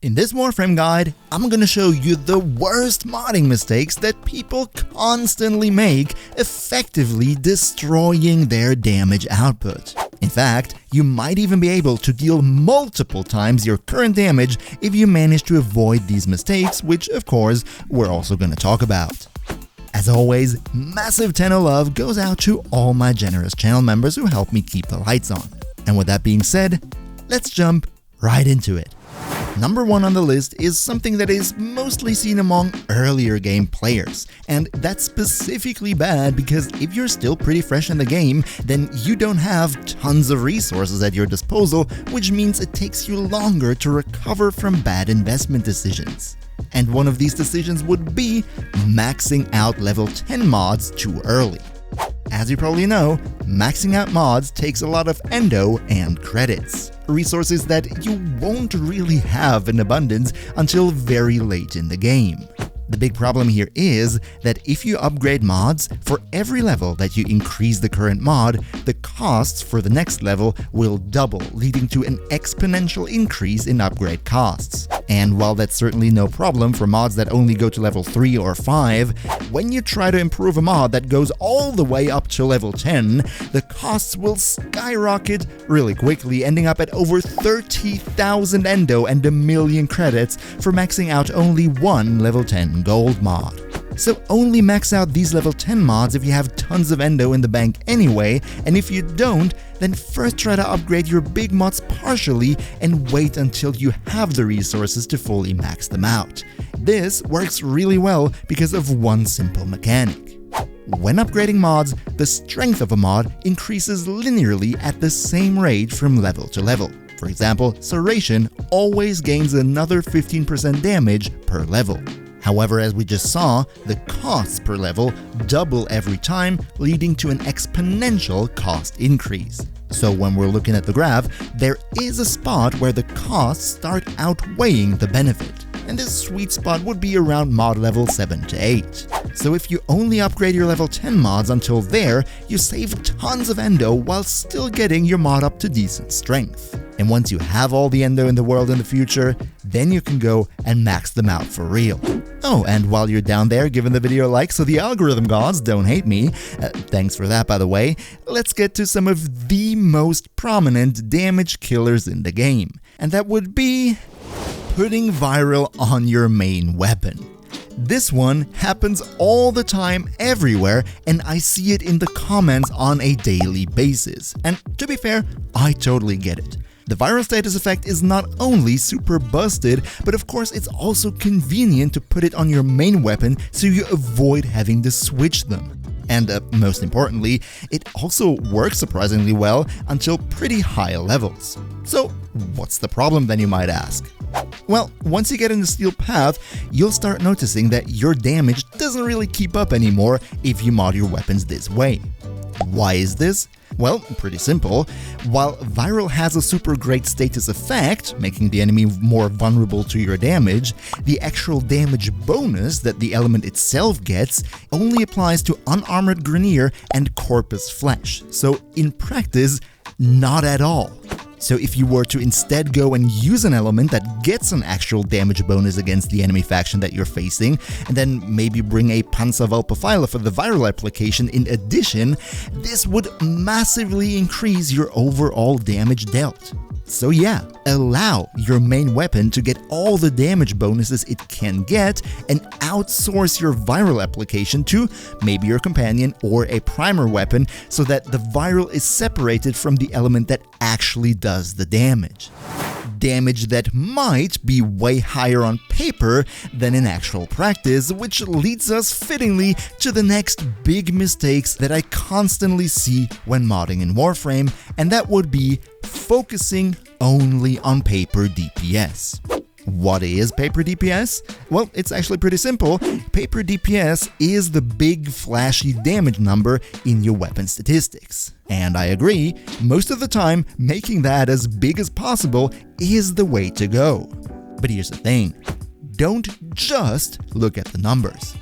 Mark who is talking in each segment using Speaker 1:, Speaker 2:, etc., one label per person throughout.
Speaker 1: In this Warframe guide, I'm gonna show you the worst modding mistakes that people constantly make, effectively destroying their damage output. In fact, you might even be able to deal multiple times your current damage if you manage to avoid these mistakes, which of course we're also gonna talk about. As always, massive 10 of love goes out to all my generous channel members who help me keep the lights on. And with that being said, let's jump right into it. Number 1 on the list is something that is mostly seen among earlier game players, and that's specifically bad because if you're still pretty fresh in the game, then you don't have tons of resources at your disposal, which means it takes you longer to recover from bad investment decisions. And one of these decisions would be maxing out level 10 mods too early. As you probably know, maxing out mods takes a lot of endo and credits, resources that you won't really have in abundance until very late in the game. The big problem here is that if you upgrade mods, for every level that you increase the current mod, the costs for the next level will double, leading to an exponential increase in upgrade costs. And while that's certainly no problem for mods that only go to level 3 or 5, when you try to improve a mod that goes all the way up to level 10, the costs will skyrocket really quickly, ending up at over 30,000 endo and 1 million credits for maxing out only one level 10 gold mod. So only max out these level 10 mods if you have tons of endo in the bank anyway, and if you don't, then first try to upgrade your big mods partially and wait until you have the resources to fully max them out. This works really well because of one simple mechanic. When upgrading mods, the strength of a mod increases linearly at the same rate from level to level. For example, Serration always gains another 15% damage per level. However, as we just saw, the costs per level double every time, leading to an exponential cost increase. So when we're looking at the graph, there is a spot where the costs start outweighing the benefit. And this sweet spot would be around mod level 7 to 8. So if you only upgrade your level 10 mods until there, you save tons of endo while still getting your mod up to decent strength. And once you have all the endo in the world in the future, then you can go and max them out for real. Oh, and while you're down there giving the video a like so the algorithm gods don't hate me, thanks for that by the way, let's get to some of the most prominent damage killers in the game. And that would be putting viral on your main weapon. This one happens all the time everywhere, and I see it in the comments on a daily basis. And to be fair, I totally get it. The viral status effect is not only super busted, but of course it's also convenient to put it on your main weapon so you avoid having to switch them. And most importantly, it also works surprisingly well until pretty high levels. So what's the problem then, you might ask? Well, once you get in the steel path, you'll start noticing that your damage doesn't really keep up anymore if you mod your weapons this way. Why is this? Well, pretty simple. While viral has a super great status effect, making the enemy more vulnerable to your damage, the actual damage bonus that the element itself gets only applies to unarmored Grineer and Corpus Flesh, so in practice, not at all. So if you were to instead go and use an element that gets an actual damage bonus against the enemy faction that you're facing, and then maybe bring a Panzerwelpefeile for the viral application in addition, this would massively increase your overall damage dealt. So yeah, allow your main weapon to get all the damage bonuses it can get and outsource your viral application to maybe your companion or a primer weapon so that the viral is separated from the element that actually does the damage. Damage that might be way higher on paper than in actual practice, which leads us fittingly to the next big mistakes that I constantly see when modding in Warframe, and that would be focusing only on paper DPS. What is paper DPS? Well, it's actually pretty simple. Paper DPS is the big flashy damage number in your weapon statistics. And I agree, most of the time, making that as big as possible is the way to go. But here's the thing, don't just look at the numbers.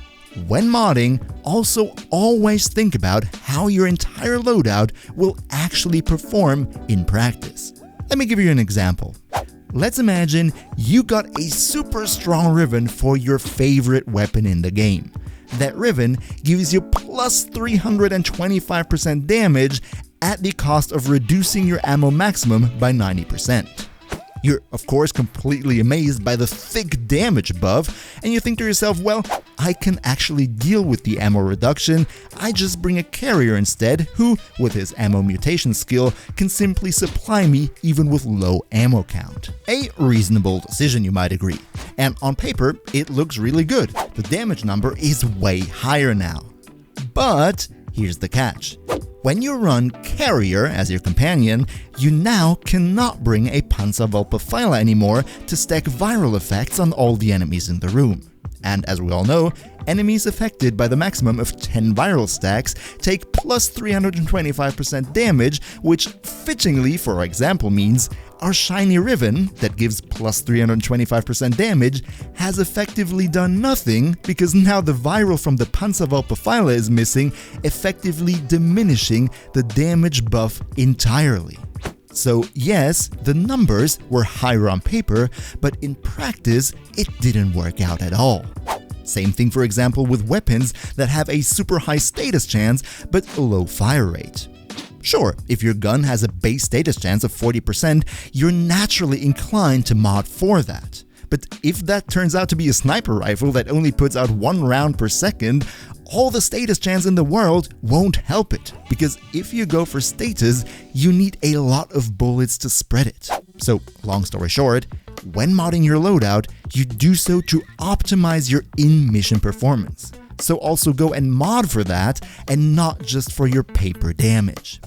Speaker 1: When modding, also always think about how your entire loadout will actually perform in practice. Let me give you an example. Let's imagine you got a super strong ribbon for your favorite weapon in the game. That ribbon gives you plus 325% damage at the cost of reducing your ammo maximum by 90%. You're of course completely amazed by the thick damage buff, and you think to yourself, well, I can actually deal with the ammo reduction, I just bring a carrier instead who, with his ammo mutation skill, can simply supply me even with low ammo count. A reasonable decision, you might agree. And on paper, it looks really good. The damage number is way higher now. But here's the catch. When you run Carrier as your companion, you now cannot bring a Panzerwölfe anymore to stack viral effects on all the enemies in the room. And as we all know, enemies affected by the maximum of 10 viral stacks take plus 325% damage, which fittingly, for example, means our shiny ribbon that gives plus 325% damage has effectively done nothing because now the viral from the Panzerwölfe is missing, effectively diminishing the damage buff entirely. So yes, the numbers were higher on paper, but in practice, it didn't work out at all. Same thing, for example, with weapons that have a super high status chance, but a low fire rate. Sure, if your gun has a base status chance of 40%, you're naturally inclined to mod for that. But if that turns out to be a sniper rifle that only puts out 1 round per second, all the status chance in the world won't help it, because if you go for status, you need a lot of bullets to spread it. So, long story short, when modding your loadout, you do so to optimize your in-mission performance. So also go and mod for that, and not just for your paper damage.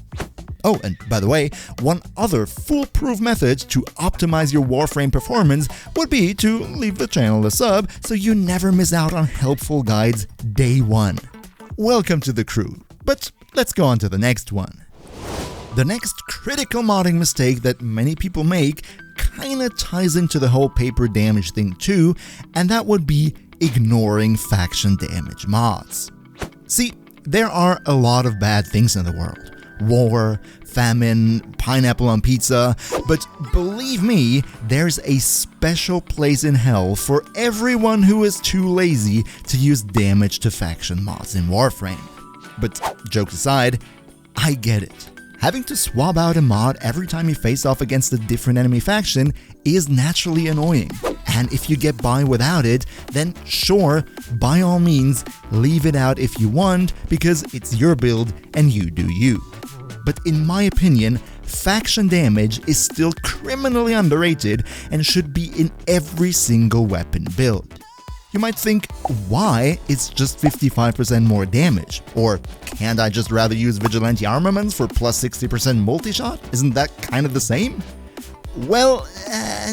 Speaker 1: Oh, and by the way, one other foolproof method to optimize your Warframe performance would be to leave the channel a sub so you never miss out on helpful guides day one. Welcome to the crew, but let's go on to the next one. The next critical modding mistake that many people make kinda ties into the whole paper damage thing too, and that would be ignoring faction damage mods. See, there are a lot of bad things in the world. War, famine, pineapple on pizza, but believe me, there's a special place in hell for everyone who is too lazy to use damage to faction mods in Warframe. But jokes aside, I get it. Having to swap out a mod every time you face off against a different enemy faction is naturally annoying. And if you get by without it, then sure, by all means, leave it out if you want, because it's your build and you do you. But in my opinion, faction damage is still criminally underrated and should be in every single weapon build. You might think, why? It's just 55% more damage. Or can't I just rather use vigilante armaments for plus 60% multi-shot? Isn't that kind of the same? Well,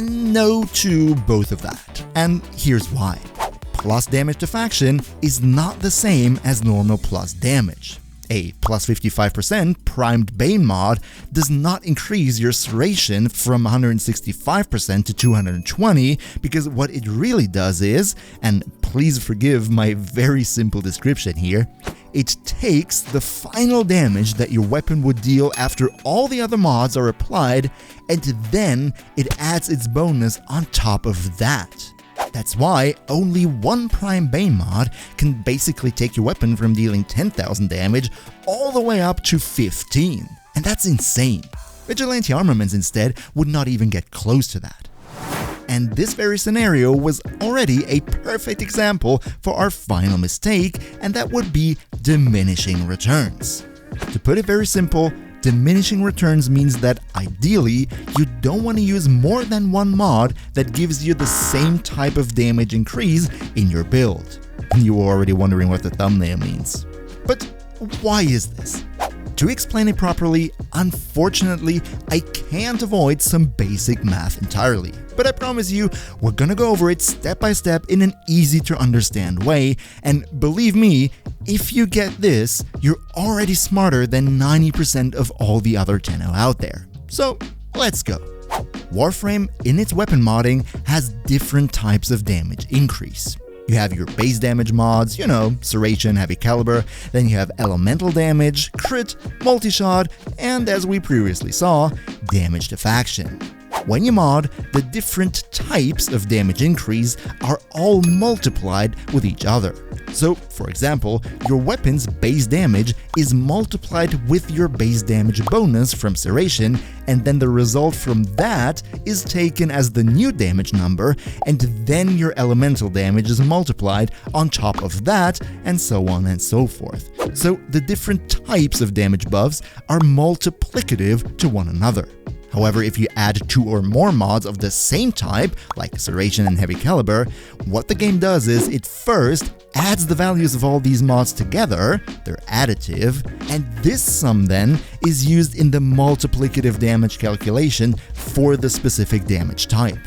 Speaker 1: no to both of that. And here's why. Plus damage to faction is not the same as normal plus damage. A plus 55% primed Bane mod does not increase your serration from 165% to 220, because what it really does is, and please forgive my very simple description here, it takes the final damage that your weapon would deal after all the other mods are applied, and then it adds its bonus on top of that. That's why only one Prime Bane mod can basically take your weapon from dealing 10,000 damage all the way up to 15. And that's insane. Vigilante armaments instead would not even get close to that. And this very scenario was already a perfect example for our final mistake, and that would be diminishing returns. To put it very simple, diminishing returns means that ideally, you don't want to use more than one mod that gives you the same type of damage increase in your build. And you were already wondering what the thumbnail means. But why is this? To explain it properly, unfortunately, I can't avoid some basic math entirely. But I promise you, we're gonna go over it step by step in an easy to understand way, and believe me, if you get this, you're already smarter than 90% of all the other Tenno out there. So, let's go. Warframe, in its weapon modding, has different types of damage increase. You have your base damage mods, serration, heavy caliber, then you have elemental damage, crit, multi-shot, and as we previously saw, damage to faction. When you mod, the different types of damage increase are all multiplied with each other. So, for example, your weapon's base damage is multiplied with your base damage bonus from Serration, and then the result from that is taken as the new damage number, and then your elemental damage is multiplied on top of that, and so on and so forth. So the different types of damage buffs are multiplicative to one another. However, if you add 2 or more mods of the same type, like Serration and Heavy Caliber, what the game does is it first adds the values of all these mods together, they're additive, and this sum then is used in the multiplicative damage calculation for the specific damage type.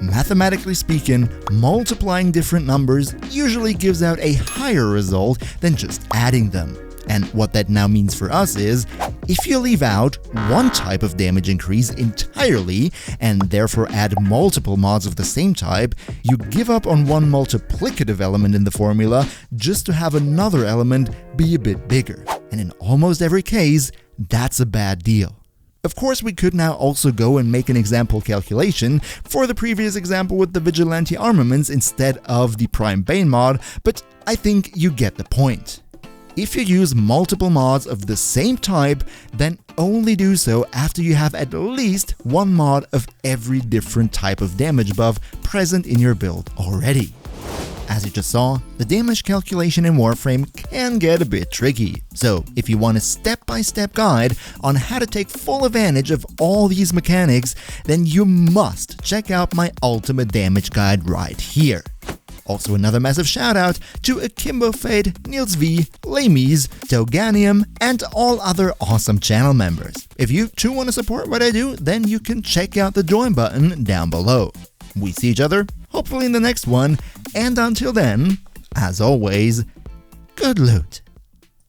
Speaker 1: Mathematically speaking, multiplying different numbers usually gives out a higher result than just adding them. And what that now means for us is, if you leave out one type of damage increase entirely and therefore add multiple mods of the same type, you give up on one multiplicative element in the formula just to have another element be a bit bigger. And in almost every case, that's a bad deal. Of course, we could now also go and make an example calculation for the previous example with the Vigilante armaments instead of the Prime Bane mod, but I think you get the point. If you use multiple mods of the same type, then only do so after you have at least one mod of every different type of damage buff present in your build already. As you just saw, the damage calculation in Warframe can get a bit tricky. So if you want a step-by-step guide on how to take full advantage of all these mechanics, then you must check out my ultimate damage guide right here. Also another massive shout out to Akimbo Fade, Niels V, Lamies, Toganium, and all other awesome channel members. If you too want to support what I do, then you can check out the join button down below. We see each other, hopefully in the next one, and until then, as always, good loot.